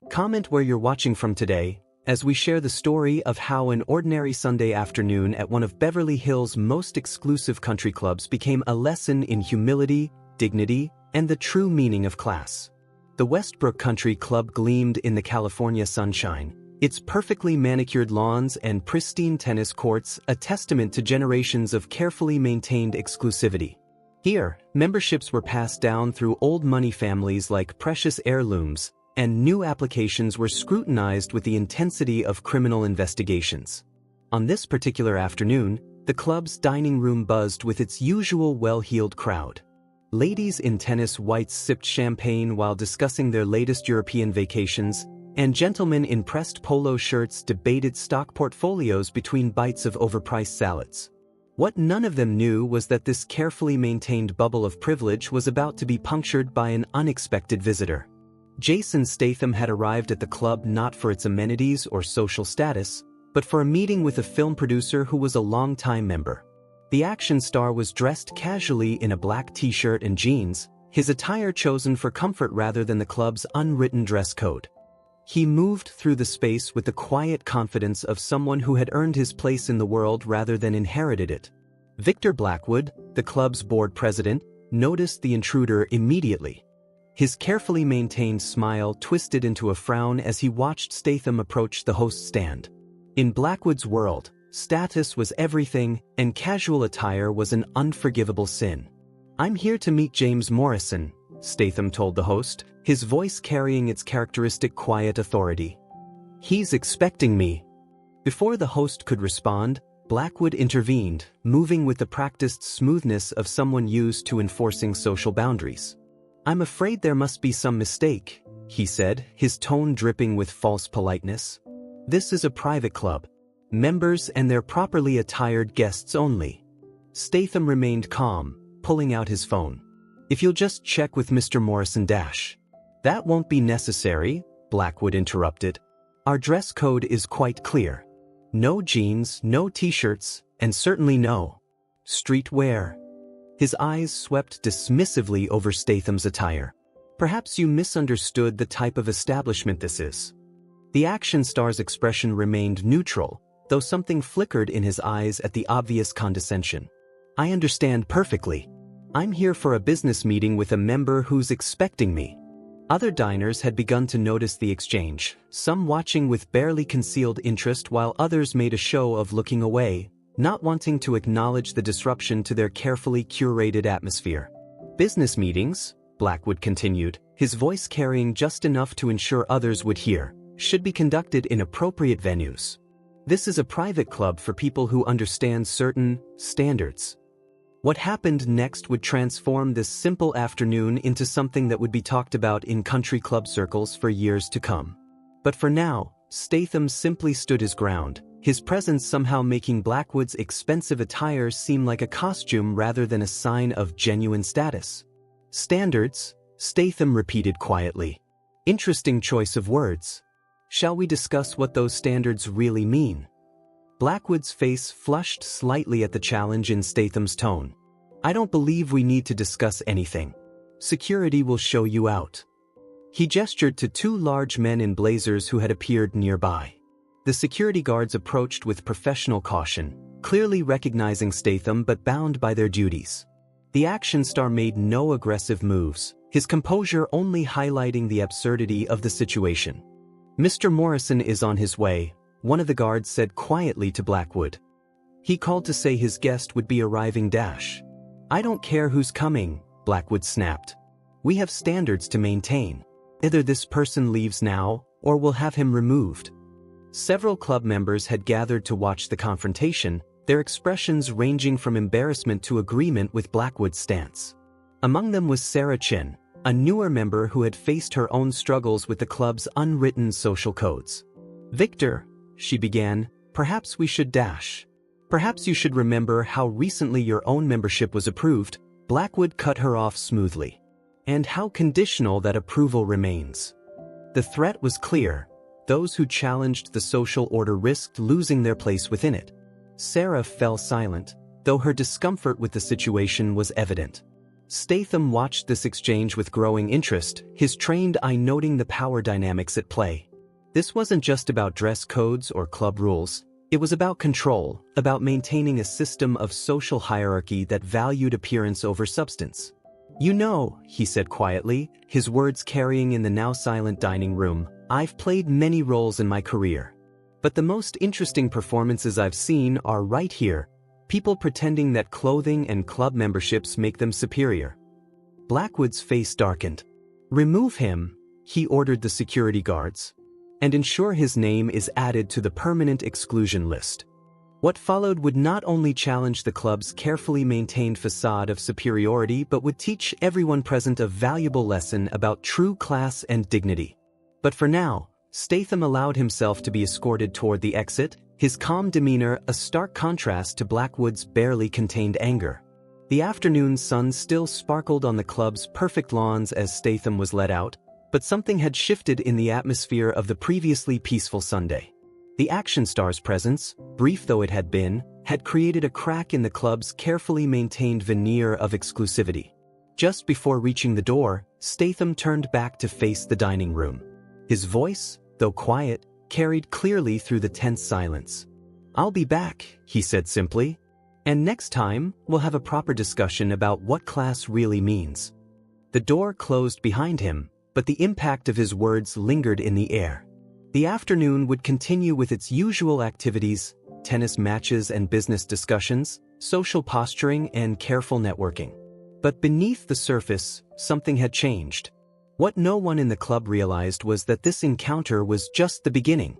Comment where you're watching from today, as we share the story of how an ordinary Sunday afternoon at one of Beverly Hills' most exclusive country clubs became a lesson in humility, dignity, and the true meaning of class. The Westbrook Country Club gleamed in the California sunshine, its perfectly manicured lawns and pristine tennis courts a testament to generations of carefully maintained exclusivity. Here, memberships were passed down through old money families like precious heirlooms, and new applications were scrutinized with the intensity of criminal investigations. On this particular afternoon, the club's dining room buzzed with its usual well-heeled crowd. Ladies in tennis whites sipped champagne while discussing their latest European vacations, and gentlemen in pressed polo shirts debated stock portfolios between bites of overpriced salads. What none of them knew was that this carefully maintained bubble of privilege was about to be punctured by an unexpected visitor. Jason Statham had arrived at the club not for its amenities or social status, but for a meeting with a film producer who was a long-time member. The action star was dressed casually in a black t-shirt and jeans, his attire chosen for comfort rather than the club's unwritten dress code. He moved through the space with the quiet confidence of someone who had earned his place in the world rather than inherited it. Victor Blackwood, the club's board president, noticed the intruder immediately. His carefully maintained smile twisted into a frown as he watched Statham approach the host's stand. In Blackwood's world, status was everything, and casual attire was an unforgivable sin. "I'm here to meet James Morrison," Statham told the host, his voice carrying its characteristic quiet authority. "He's expecting me." Before the host could respond, Blackwood intervened, moving with the practiced smoothness of someone used to enforcing social boundaries. "I'm afraid there must be some mistake," he said, his tone dripping with false politeness. "This is a private club. Members and their properly attired guests only." Statham remained calm, pulling out his phone. "If you'll just check with Mr. Morrison dash." "That won't be necessary," Blackwood interrupted. "Our dress code is quite clear. No jeans, no t-shirts, and certainly no streetwear." His eyes swept dismissively over Statham's attire. "Perhaps you misunderstood the type of establishment this is." The action star's expression remained neutral, though something flickered in his eyes at the obvious condescension. "I understand perfectly. I'm here for a business meeting with a member who's expecting me." Other diners had begun to notice the exchange, some watching with barely concealed interest while others made a show of looking away, not wanting to acknowledge the disruption to their carefully curated atmosphere. "Business meetings," Blackwood continued, his voice carrying just enough to ensure others would hear, "should be conducted in appropriate venues. This is a private club for people who understand certain standards." What happened next would transform this simple afternoon into something that would be talked about in country club circles for years to come. But for now, Statham simply stood his ground, his presence somehow making Blackwood's expensive attire seem like a costume rather than a sign of genuine status. "Standards," Statham repeated quietly. "Interesting choice of words. Shall we discuss what those standards really mean?" Blackwood's face flushed slightly at the challenge in Statham's tone. "I don't believe we need to discuss anything. Security will show you out." He gestured to two large men in blazers who had appeared nearby. The security guards approached with professional caution, clearly recognizing Statham but bound by their duties. The action star made no aggressive moves, his composure only highlighting the absurdity of the situation. "Mr. Morrison is on his way," one of the guards said quietly to Blackwood. "He called to say his guest would be arriving dash." "I don't care who's coming," Blackwood snapped. "We have standards to maintain. Either this person leaves now, or we'll have him removed." Several club members had gathered to watch the confrontation, their expressions ranging from embarrassment to agreement with Blackwood's stance. Among them was Sarah Chin, a newer member who had faced her own struggles with the club's unwritten social codes. "Victor," she began, "perhaps we should dash. Perhaps you should remember how recently your own membership was approved." Blackwood cut her off smoothly. "And how conditional that approval remains." The threat was clear. Those who challenged the social order risked losing their place within it. Sarah fell silent, though her discomfort with the situation was evident. Statham watched this exchange with growing interest, his trained eye noting the power dynamics at play. This wasn't just about dress codes or club rules. It was about control, about maintaining a system of social hierarchy that valued appearance over substance. "You know," he said quietly, his words carrying in the now silent dining room, "I've played many roles in my career. But the most interesting performances I've seen are right here, people pretending that clothing and club memberships make them superior." Blackwood's face darkened. "Remove him," he ordered the security guards, "and ensure his name is added to the permanent exclusion list." What followed would not only challenge the club's carefully maintained facade of superiority but would teach everyone present a valuable lesson about true class and dignity. But for now, Statham allowed himself to be escorted toward the exit, his calm demeanor a stark contrast to Blackwood's barely contained anger. The afternoon sun still sparkled on the club's perfect lawns as Statham was led out, but something had shifted in the atmosphere of the previously peaceful Sunday. The action star's presence, brief though it had been, had created a crack in the club's carefully maintained veneer of exclusivity. Just before reaching the door, Statham turned back to face the dining room. His voice, though quiet, carried clearly through the tense silence. "I'll be back," he said simply. "And next time, we'll have a proper discussion about what class really means." The door closed behind him, but the impact of his words lingered in the air. The afternoon would continue with its usual activities, tennis matches and business discussions, social posturing and careful networking. But beneath the surface, something had changed. What no one in the club realized was that this encounter was just the beginning.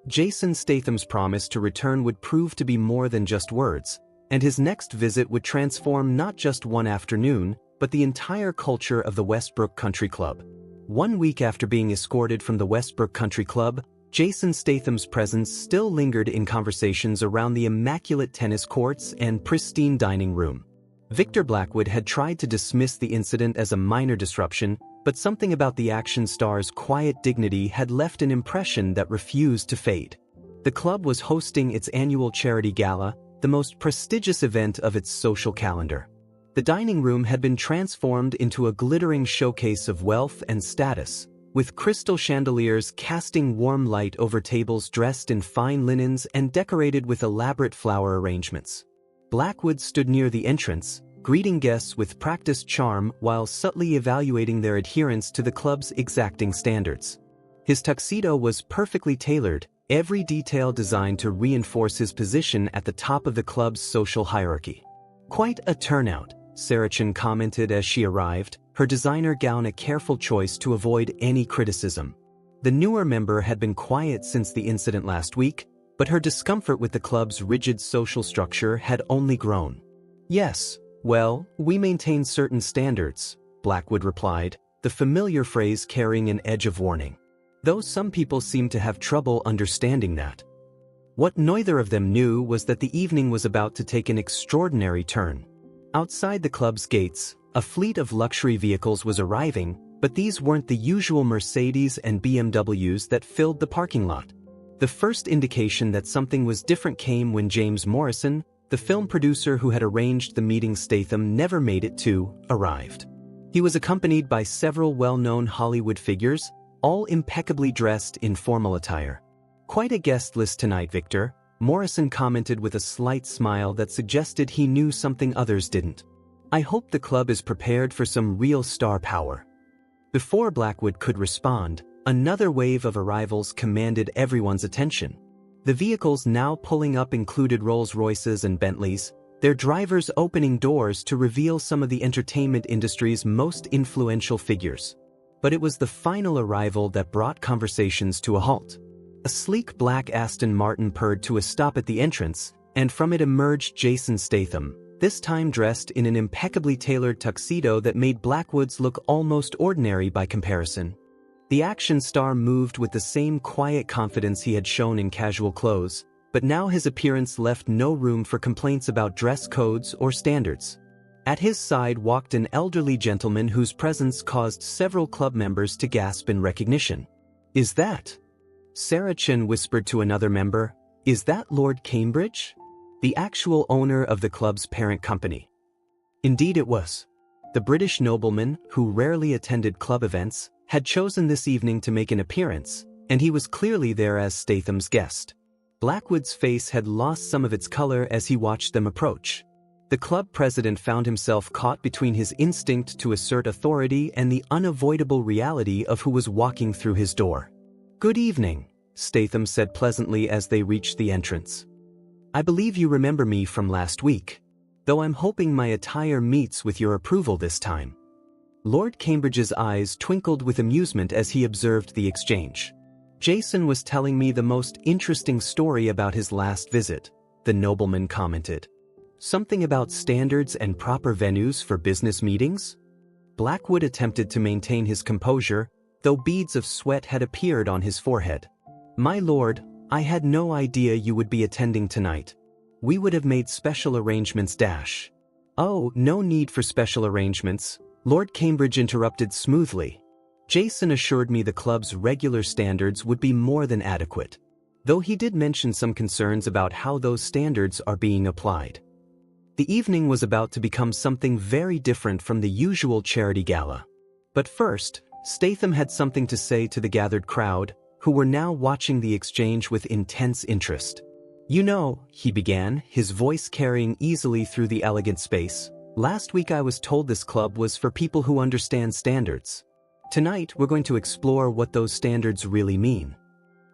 Jason Statham's promise to return would prove to be more than just words, and his next visit would transform not just one afternoon, but the entire culture of the Westbrook Country Club. 1 week after being escorted from the Westbrook Country Club, Jason Statham's presence still lingered in conversations around the immaculate tennis courts and pristine dining room. Victor Blackwood had tried to dismiss the incident as a minor disruption, but something about the action star's quiet dignity had left an impression that refused to fade. The club was hosting its annual charity gala, the most prestigious event of its social calendar. The dining room had been transformed into a glittering showcase of wealth and status, with crystal chandeliers casting warm light over tables dressed in fine linens and decorated with elaborate flower arrangements. Blackwood stood near the entrance, greeting guests with practiced charm while subtly evaluating their adherence to the club's exacting standards. His tuxedo was perfectly tailored, every detail designed to reinforce his position at the top of the club's social hierarchy. "Quite a turnout," Saracen commented as she arrived, her designer gown a careful choice to avoid any criticism. The newer member had been quiet since the incident last week, but her discomfort with the club's rigid social structure had only grown. "Yes, well, we maintain certain standards," Blackwood replied, the familiar phrase carrying an edge of warning. Though some people seemed to have trouble understanding that. What neither of them knew was that the evening was about to take an extraordinary turn. Outside the club's gates, a fleet of luxury vehicles was arriving, but these weren't the usual Mercedes and BMWs that filled the parking lot. The first indication that something was different came when James Morrison, the film producer who had arranged the meeting Statham never made it to, arrived. He was accompanied by several well-known Hollywood figures, all impeccably dressed in formal attire. "Quite a guest list tonight, Victor," Morrison commented with a slight smile that suggested he knew something others didn't. "I hope the club is prepared for some real star power." Before Blackwood could respond, another wave of arrivals commanded everyone's attention. The vehicles now pulling up included Rolls-Royces and Bentleys, their drivers opening doors to reveal some of the entertainment industry's most influential figures. But it was the final arrival that brought conversations to a halt. A sleek black Aston Martin purred to a stop at the entrance, and from it emerged Jason Statham, this time dressed in an impeccably tailored tuxedo that made Blackwood's look almost ordinary by comparison. The action star moved with the same quiet confidence he had shown in casual clothes, but now his appearance left no room for complaints about dress codes or standards. At his side walked an elderly gentleman whose presence caused several club members to gasp in recognition. "Is that?" Saracen whispered to another member, "Is that Lord Cambridge? The actual owner of the club's parent company?" Indeed it was. The British nobleman, who rarely attended club events, had chosen this evening to make an appearance, and he was clearly there as Statham's guest. Blackwood's face had lost some of its color as he watched them approach. The club president found himself caught between his instinct to assert authority and the unavoidable reality of who was walking through his door. "Good evening," Statham said pleasantly as they reached the entrance. "I believe you remember me from last week, though I'm hoping my attire meets with your approval this time." Lord Cambridge's eyes twinkled with amusement as he observed the exchange. "Jason was telling me the most interesting story about his last visit," the nobleman commented. "Something about standards and proper venues for business meetings?" Blackwood attempted to maintain his composure, though beads of sweat had appeared on his forehead. "My lord, I had no idea you would be attending tonight. We would have made special arrangements dash." "Oh, no need for special arrangements," Lord Cambridge interrupted smoothly. "Jason assured me the club's regular standards would be more than adequate, though he did mention some concerns about how those standards are being applied." The evening was about to become something very different from the usual charity gala. But first, Statham had something to say to the gathered crowd, who were now watching the exchange with intense interest. "You know," he began, his voice carrying easily through the elegant space, "last week I was told this club was for people who understand standards. Tonight we're going to explore what those standards really mean."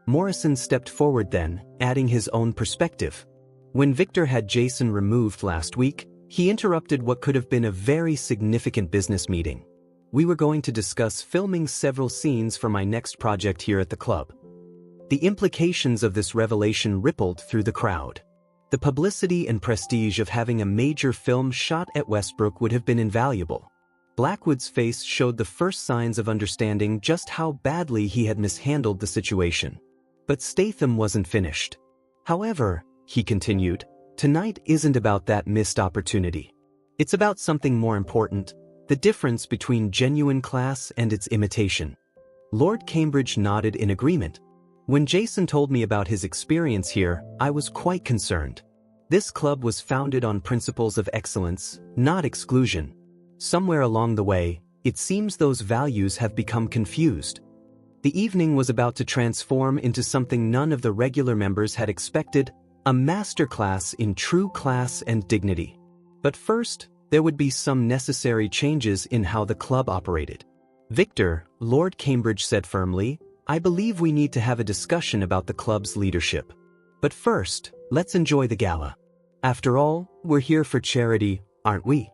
Morrison stepped forward then, adding his own perspective. When Victor had Jason removed last week, he interrupted what could have been a very significant business meeting. "We were going to discuss filming several scenes for my next project here at the club." The implications of this revelation rippled through the crowd. The publicity and prestige of having a major film shot at Westbrook would have been invaluable. Blackwood's face showed the first signs of understanding just how badly he had mishandled the situation. But Statham wasn't finished. "However," he continued, "tonight isn't about that missed opportunity. It's about something more important, the difference between genuine class and its imitation." Lord Cambridge nodded in agreement. "When Jason told me about his experience here, I was quite concerned. This club was founded on principles of excellence, not exclusion. Somewhere along the way, it seems those values have become confused." The evening was about to transform into something none of the regular members had expected, a masterclass in true class and dignity. But first, there would be some necessary changes in how the club operated. "Victor," Lord Cambridge said firmly, "I believe we need to have a discussion about the club's leadership. But first, let's enjoy the gala. After all, we're here for charity, aren't we?"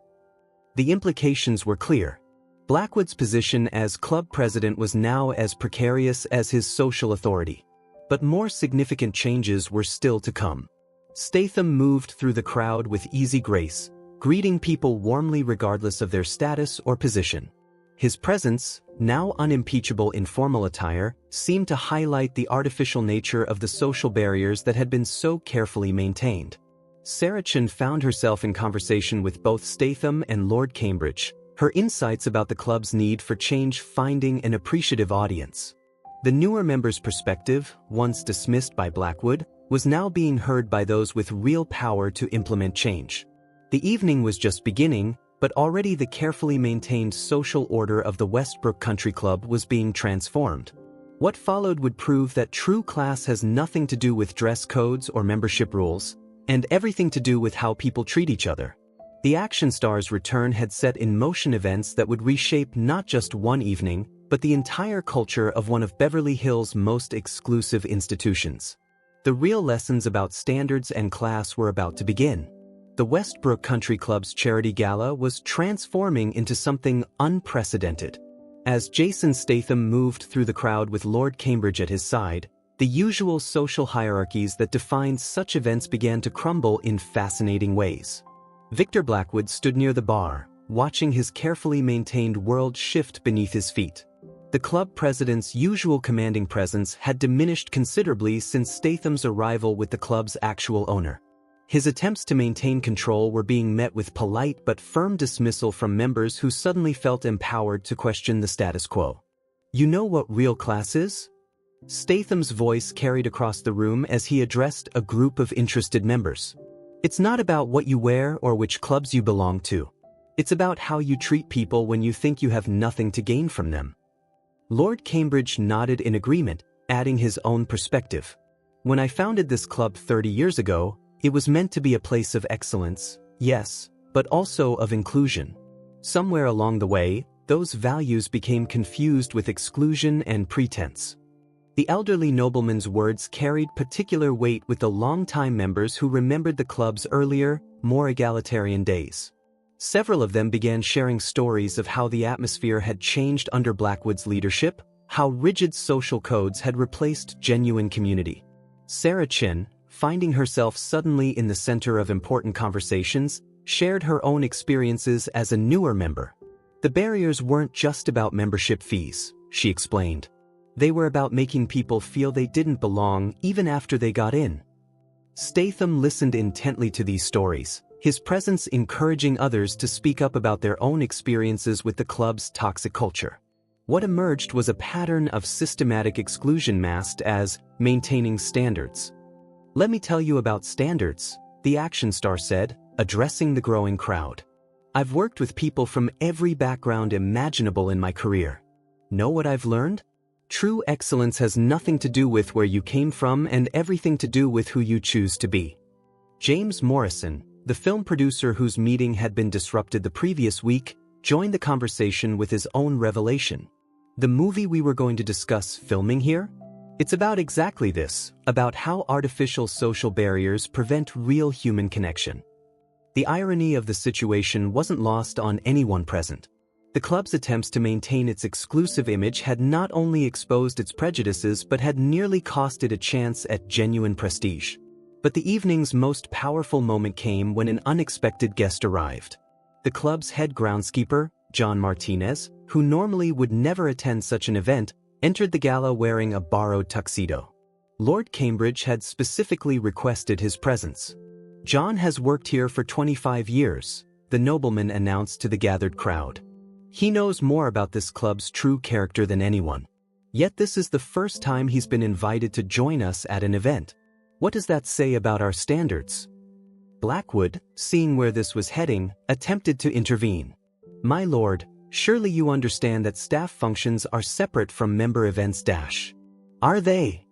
The implications were clear. Blackwood's position as club president was now as precarious as his social authority. But more significant changes were still to come. Statham moved through the crowd with easy grace, greeting people warmly regardless of their status or position. His presence, now unimpeachable in formal attire, seemed to highlight the artificial nature of the social barriers that had been so carefully maintained. Saracen found herself in conversation with both Statham and Lord Cambridge, her insights about the club's need for change finding an appreciative audience. The newer member's perspective, once dismissed by Blackwood, was now being heard by those with real power to implement change. The evening was just beginning, but already the carefully maintained social order of the Westbrook Country Club was being transformed. What followed would prove that true class has nothing to do with dress codes or membership rules, and everything to do with how people treat each other. The action star's return had set in motion events that would reshape not just one evening, but the entire culture of one of Beverly Hills' most exclusive institutions. The real lessons about standards and class were about to begin. The Westbrook Country Club's charity gala was transforming into something unprecedented. As Jason Statham moved through the crowd with Lord Cambridge at his side, the usual social hierarchies that defined such events began to crumble in fascinating ways. Victor Blackwood stood near the bar, watching his carefully maintained world shift beneath his feet. The club president's usual commanding presence had diminished considerably since Statham's arrival with the club's actual owner. His attempts to maintain control were being met with polite but firm dismissal from members who suddenly felt empowered to question the status quo. "You know what real class is?" Statham's voice carried across the room as he addressed a group of interested members. "It's not about what you wear or which clubs you belong to. It's about how you treat people when you think you have nothing to gain from them. Lord Cambridge nodded in agreement, adding his own perspective. When I founded this club 30 years ago, it was meant to be a place of excellence, yes, but also of inclusion. Somewhere along the way, those values became confused with exclusion and pretense. The elderly nobleman's words carried particular weight with the long-time members who remembered the club's earlier, more egalitarian days. Several of them began sharing stories of how the atmosphere had changed under Blackwood's leadership, how rigid social codes had replaced genuine community. Sarah Chin, finding herself suddenly in the center of important conversations, shared her own experiences as a newer member. The barriers weren't just about membership fees, she explained. They were about making people feel they didn't belong even after they got in. Statham listened intently to these stories, his presence encouraging others to speak up about their own experiences with the club's toxic culture. What emerged was a pattern of systematic exclusion masked as maintaining standards. "Let me tell you about standards," the action star said, addressing the growing crowd. "I've worked with people from every background imaginable in my career. Know what I've learned? True excellence has nothing to do with where you came from and everything to do with who you choose to be." James Morrison, the film producer whose meeting had been disrupted the previous week, joined the conversation with his own revelation. "The movie we were going to discuss filming here? It's about exactly this, about how artificial social barriers prevent real human connection." The irony of the situation wasn't lost on anyone present. The club's attempts to maintain its exclusive image had not only exposed its prejudices but had nearly cost it a chance at genuine prestige. But the evening's most powerful moment came when an unexpected guest arrived. The club's head groundskeeper, John Martinez, who normally would never attend such an event, entered the gala wearing a borrowed tuxedo. Lord Cambridge had specifically requested his presence. "John has worked here for 25 years, the nobleman announced to the gathered crowd. "He knows more about this club's true character than anyone. Yet this is the first time he's been invited to join us at an event. What does that say about our standards?" Blackwood, seeing where this was heading, attempted to intervene. "My lord, surely you understand that staff functions are separate from member events. Are they?"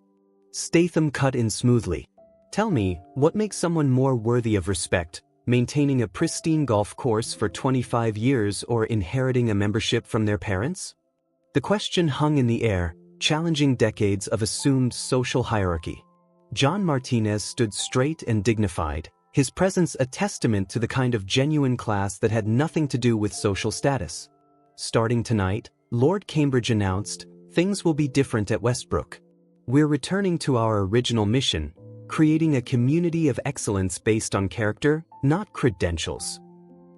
Statham cut in smoothly. "Tell me, what makes someone more worthy of respect, maintaining a pristine golf course for 25 years or inheriting a membership from their parents?" The question hung in the air, challenging decades of assumed social hierarchy. John Martinez stood straight and dignified, his presence a testament to the kind of genuine class that had nothing to do with social status. "Starting tonight," Lord Cambridge announced, "things will be different at Westbrook. We're returning to our original mission, creating a community of excellence based on character, not credentials."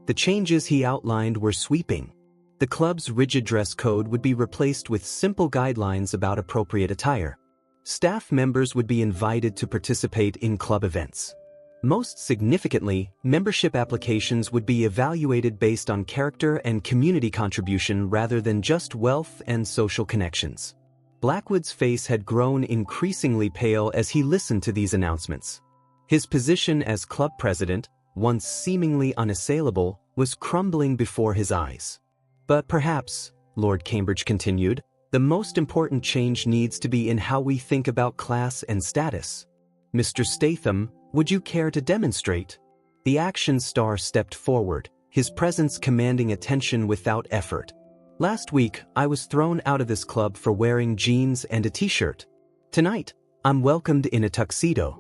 The changes he outlined were sweeping. The club's rigid dress code would be replaced with simple guidelines about appropriate attire. Staff members would be invited to participate in club events. Most significantly, membership applications would be evaluated based on character and community contribution rather than just wealth and social connections. Blackwood's face had grown increasingly pale as he listened to these announcements. His position as club president, once seemingly unassailable, was crumbling before his eyes. "But perhaps," Lord Cambridge continued, "the most important change needs to be in how we think about class and status. Mr. Statham, would you care to demonstrate?" The action star stepped forward, his presence commanding attention without effort. "Last week, I was thrown out of this club for wearing jeans and a t-shirt. Tonight, I'm welcomed in a tuxedo.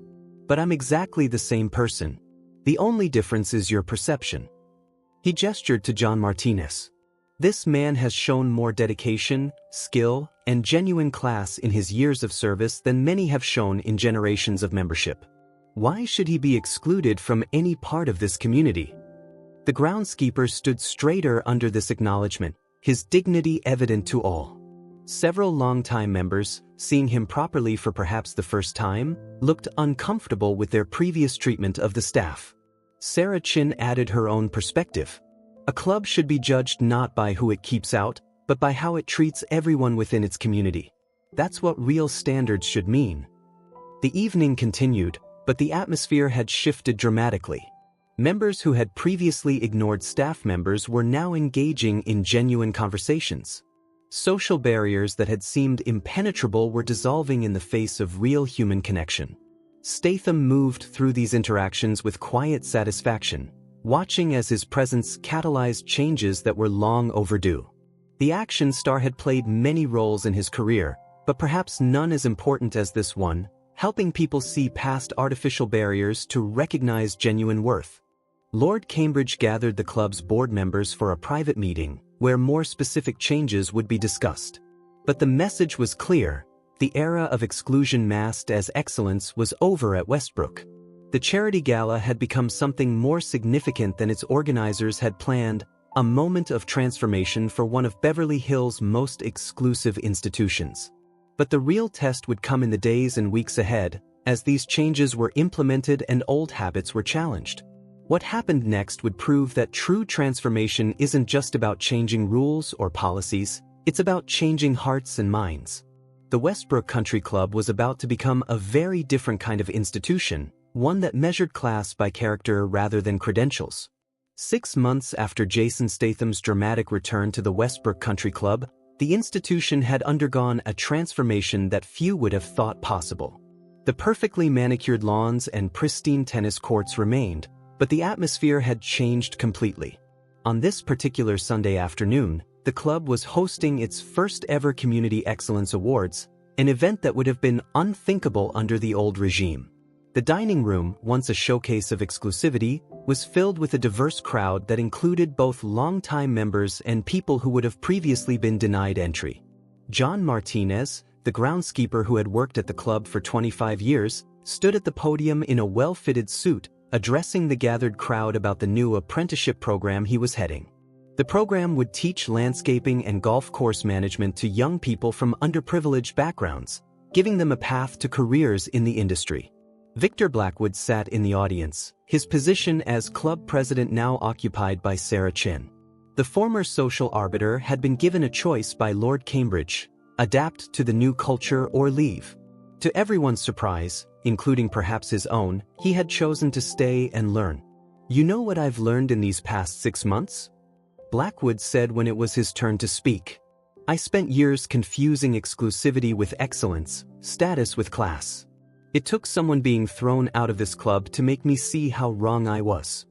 But I'm exactly the same person. The only difference is your perception." He gestured to John Martinez. "This man has shown more dedication, skill, and genuine class in his years of service than many have shown in generations of membership. Why should he be excluded from any part of this community?" The groundskeeper stood straighter under this acknowledgement, his dignity evident to all. Several longtime members, seeing him properly for perhaps the first time, looked uncomfortable with their previous treatment of the staff. Sarah Chin added her own perspective. "A club should be judged not by who it keeps out, but by how it treats everyone within its community. That's what real standards should mean." The evening continued, but the atmosphere had shifted dramatically. Members who had previously ignored staff members were now engaging in genuine conversations. Social barriers that had seemed impenetrable were dissolving in the face of real human connection. Statham moved through these interactions with quiet satisfaction, watching as his presence catalyzed changes that were long overdue. The action star had played many roles in his career, but perhaps none as important as this one, helping people see past artificial barriers to recognize genuine worth. Lord Cambridge gathered the club's board members for a private meeting, where more specific changes would be discussed. But the message was clear: the era of exclusion masked as excellence was over at Westbrook. The charity gala had become something more significant than its organizers had planned, a moment of transformation for one of Beverly Hills' most exclusive institutions. But the real test would come in the days and weeks ahead, as these changes were implemented and old habits were challenged. What happened next would prove that true transformation isn't just about changing rules or policies, it's about changing hearts and minds. The Westbrook Country Club was about to become a very different kind of institution, one that measured class by character rather than credentials. 6 months after Jason Statham's dramatic return to the Westbrook Country Club, the institution had undergone a transformation that few would have thought possible. The perfectly manicured lawns and pristine tennis courts remained, but the atmosphere had changed completely. On this particular Sunday afternoon, the club was hosting its first ever Community Excellence Awards, an event that would have been unthinkable under the old regime. The dining room, once a showcase of exclusivity, was filled with a diverse crowd that included both longtime members and people who would have previously been denied entry. John Martinez, the groundskeeper who had worked at the club for 25 years, stood at the podium in a well-fitted suit, addressing the gathered crowd about the new apprenticeship program he was heading. The program would teach landscaping and golf course management to young people from underprivileged backgrounds, giving them a path to careers in the industry. Victor Blackwood sat in the audience, his position as club president now occupied by Sarah Chin. The former social arbiter had been given a choice by Lord Cambridge: adapt to the new culture or leave. To everyone's surprise, including perhaps his own, he had chosen to stay and learn. "You know what I've learned in these past 6 months?" Blackwood said when it was his turn to speak. "I spent years confusing exclusivity with excellence, status with class. It took someone being thrown out of this club to make me see how wrong I was."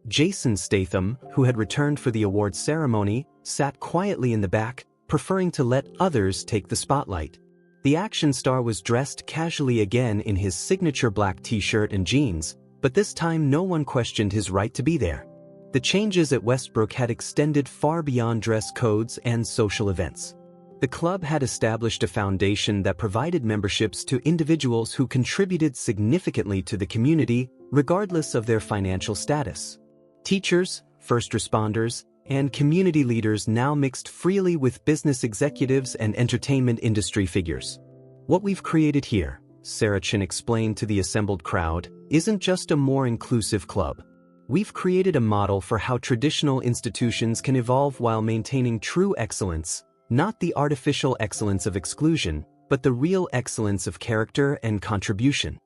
Jason Statham, who had returned for the awards ceremony, sat quietly in the back, preferring to let others take the spotlight. The action star was dressed casually again in his signature black t-shirt and jeans, but this time no one questioned his right to be there. The changes at Westbrook had extended far beyond dress codes and social events. The club had established a foundation that provided memberships to individuals who contributed significantly to the community, regardless of their financial status. Teachers, first responders, and community leaders now mixed freely with business executives and entertainment industry figures. "What we've created here," Sarah Chin explained to the assembled crowd, "isn't just a more inclusive club. We've created a model for how traditional institutions can evolve while maintaining true excellence, not the artificial excellence of exclusion, but the real excellence of character and contribution."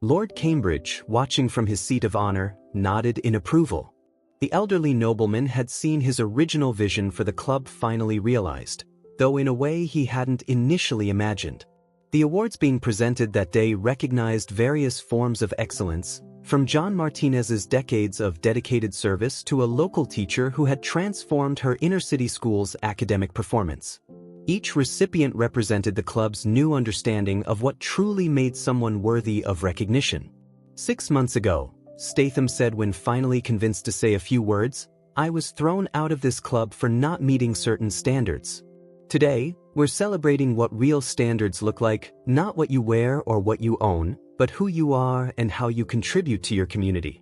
Lord Cambridge, watching from his seat of honor, nodded in approval. The elderly nobleman had seen his original vision for the club finally realized, though in a way he hadn't initially imagined. The awards being presented that day recognized various forms of excellence, from John Martinez's decades of dedicated service to a local teacher who had transformed her inner-city school's academic performance. Each recipient represented the club's new understanding of what truly made someone worthy of recognition. 6 months ago, Statham said when finally convinced to say a few words, "I was thrown out of this club for not meeting certain standards." Today, we're celebrating what real standards look like, not what you wear or what you own, but who you are and how you contribute to your community.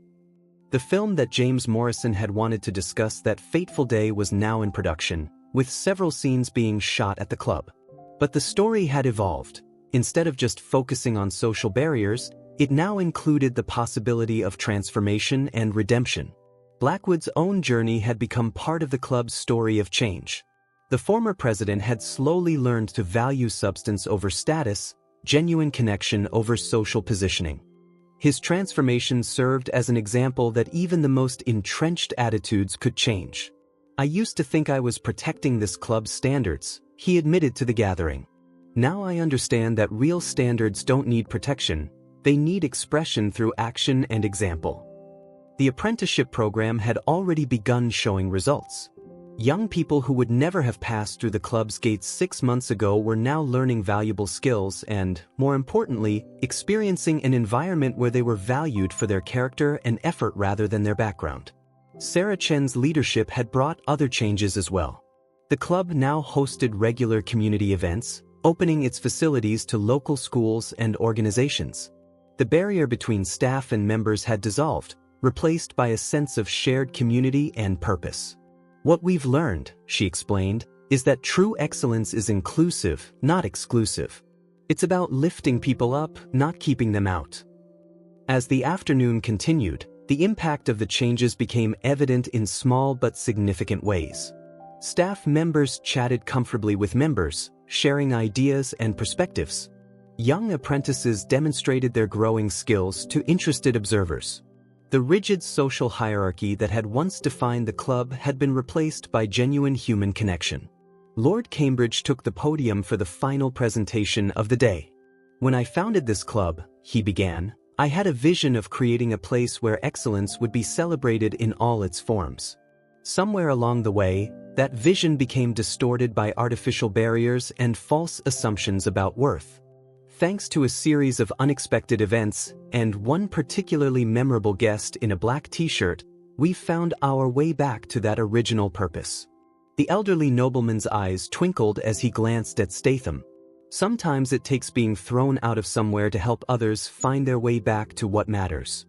The film that James Morrison had wanted to discuss that fateful day was now in production, with several scenes being shot at the club. But the story had evolved. Instead of just focusing on social barriers, it now included the possibility of transformation and redemption. Blackwood's own journey had become part of the club's story of change. The former president had slowly learned to value substance over status, genuine connection over social positioning. His transformation served as an example that even the most entrenched attitudes could change. "I used to think I was protecting this club's standards," he admitted to the gathering. "Now I understand that real standards don't need protection, they need expression through action and example." The apprenticeship program had already begun showing results. Young people who would never have passed through the club's gates 6 months ago were now learning valuable skills and, more importantly, experiencing an environment where they were valued for their character and effort rather than their background. Sarah Chen's leadership had brought other changes as well. The club now hosted regular community events, opening its facilities to local schools and organizations. The barrier between staff and members had dissolved, replaced by a sense of shared community and purpose. "What we've learned," she explained, "is that true excellence is inclusive, not exclusive. It's about lifting people up, not keeping them out." As the afternoon continued, the impact of the changes became evident in small but significant ways. Staff members chatted comfortably with members, sharing ideas and perspectives. Young apprentices demonstrated their growing skills to interested observers. The rigid social hierarchy that had once defined the club had been replaced by genuine human connection. Lord Cambridge took the podium for the final presentation of the day. "When I founded this club," he began, "I had a vision of creating a place where excellence would be celebrated in all its forms. Somewhere along the way, that vision became distorted by artificial barriers and false assumptions about worth. Thanks to a series of unexpected events and one particularly memorable guest in a black t-shirt, we found our way back to that original purpose." The elderly nobleman's eyes twinkled as he glanced at Statham. "Sometimes it takes being thrown out of somewhere to help others find their way back to what matters."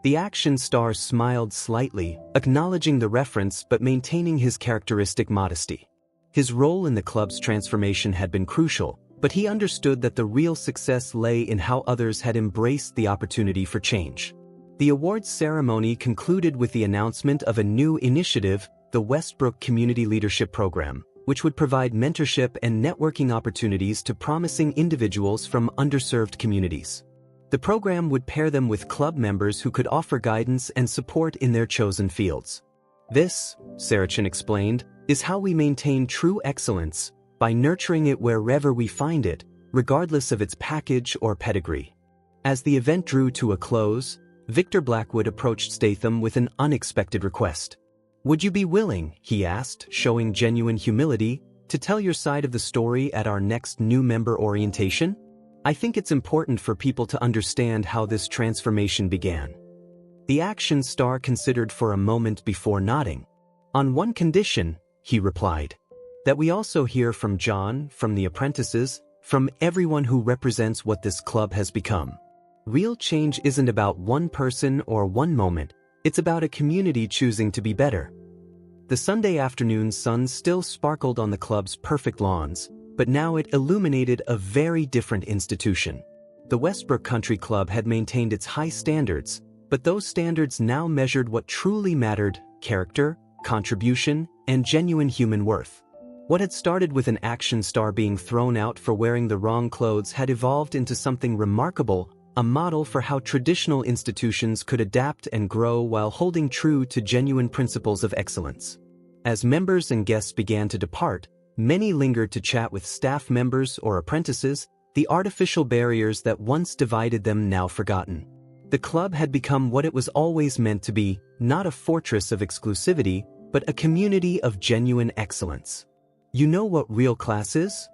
The action star smiled slightly, acknowledging the reference but maintaining his characteristic modesty. His role in the club's transformation had been crucial, but he understood that the real success lay in how others had embraced the opportunity for change. The awards ceremony concluded with the announcement of a new initiative, the Westbrook Community Leadership Program, which would provide mentorship and networking opportunities to promising individuals from underserved communities. The program would pair them with club members who could offer guidance and support in their chosen fields. "This," Sarah Chen explained, "is how we maintain true excellence, by nurturing it wherever we find it, regardless of its package or pedigree." As the event drew to a close, Victor Blackwood approached Statham with an unexpected request. "Would you be willing," he asked, showing genuine humility, "to tell your side of the story at our next new member orientation? I think it's important for people to understand how this transformation began." The action star considered for a moment before nodding. "On one condition," he replied, "that we also hear from John, from the apprentices, from everyone who represents what this club has become. Real change isn't about one person or one moment, it's about a community choosing to be better." The Sunday afternoon sun still sparkled on the club's perfect lawns, but now it illuminated a very different institution. The Westbrook Country Club had maintained its high standards, but those standards now measured what truly mattered: character, contribution, and genuine human worth. What had started with an action star being thrown out for wearing the wrong clothes had evolved into something remarkable, a model for how traditional institutions could adapt and grow while holding true to genuine principles of excellence. As members and guests began to depart, many lingered to chat with staff members or apprentices, the artificial barriers that once divided them now forgotten. The club had become what it was always meant to be, not a fortress of exclusivity, but a community of genuine excellence. "You know what real class is?"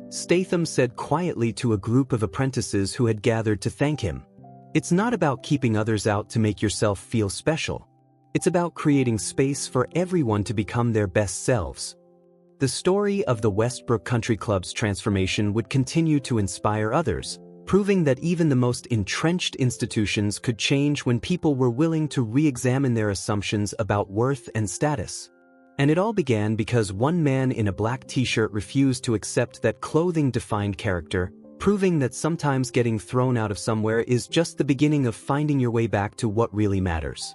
Statham said quietly to a group of apprentices who had gathered to thank him. "It's not about keeping others out to make yourself feel special. It's about creating space for everyone to become their best selves." The story of the Westbrook Country Club's transformation would continue to inspire others, proving that even the most entrenched institutions could change when people were willing to re-examine their assumptions about worth and status. And it all began because one man in a black t-shirt refused to accept that clothing defined character, proving that sometimes getting thrown out of somewhere is just the beginning of finding your way back to what really matters.